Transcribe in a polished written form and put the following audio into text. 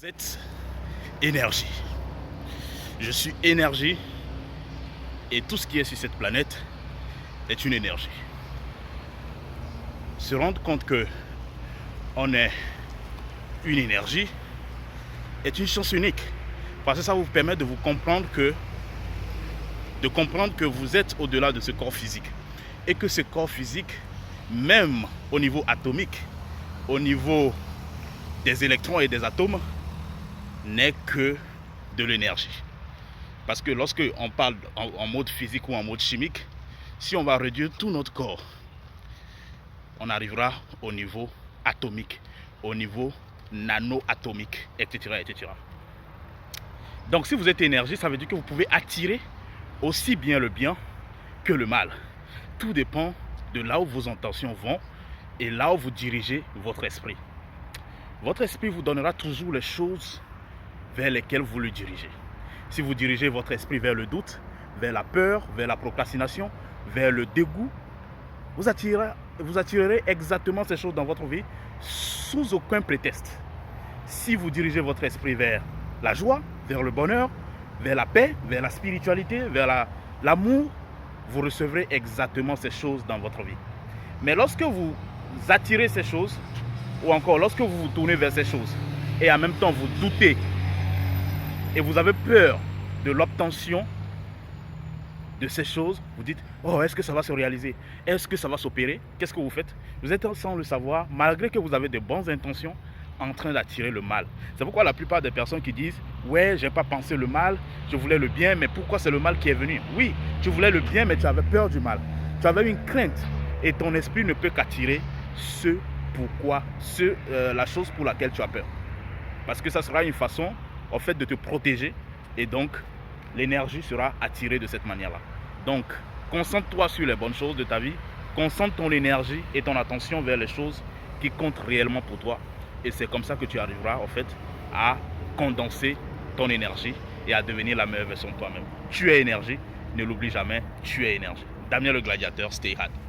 Vous êtes énergie. Je suis énergie et tout ce qui est sur cette planète est une énergie. Se rendre compte que on est une énergie est une chance unique parce que ça vous permet de comprendre que vous êtes au-delà de ce corps physique et que ce corps physique, même au niveau atomique, au niveau des électrons et des atomes, n'est que de l'énergie. Parce que lorsque on parle en mode physique ou en mode chimique, si on va réduire tout notre corps, on arrivera au niveau atomique, au niveau nano-atomique, etc., etc. Donc si vous êtes énergie, ça veut dire que vous pouvez attirer aussi bien le bien que le mal. Tout dépend de là où vos intentions vont et là où vous dirigez votre esprit. Votre esprit vous donnera toujours les choses vers lesquelles vous le dirigez. Si vous dirigez votre esprit vers le doute, vers la peur, vers la procrastination, vers le dégoût, vous attirerez exactement ces choses dans votre vie sous aucun prétexte. Si vous dirigez votre esprit vers la joie, vers le bonheur, vers la paix, vers la spiritualité, vers l'amour, vous recevrez exactement ces choses dans votre vie. Mais lorsque vous attirez ces choses, ou encore lorsque vous vous tournez vers ces choses, et en même temps vous doutez, et vous avez peur de l'obtention de ces choses, vous dites, oh, est-ce que ça va se réaliser? Est-ce que ça va s'opérer? Qu'est-ce que vous faites? Vous êtes sans le savoir, malgré que vous avez de bonnes intentions, en train d'attirer le mal. C'est pourquoi la plupart des personnes qui disent, ouais, j'ai pas pensé le mal, je voulais le bien, mais pourquoi c'est le mal qui est venu? Oui, tu voulais le bien, mais tu avais peur du mal. Tu avais une crainte, et ton esprit ne peut qu'attirer la chose pour laquelle tu as peur. Parce que ça sera une façon, en fait, de te protéger, et donc, l'énergie sera attirée de cette manière-là. Donc, concentre-toi sur les bonnes choses de ta vie, concentre ton énergie et ton attention vers les choses qui comptent réellement pour toi. Et c'est comme ça que tu arriveras, en fait, à condenser ton énergie et à devenir la meilleure version de toi-même. Tu es énergie, ne l'oublie jamais, tu es énergie. Damien le gladiateur, stay hard.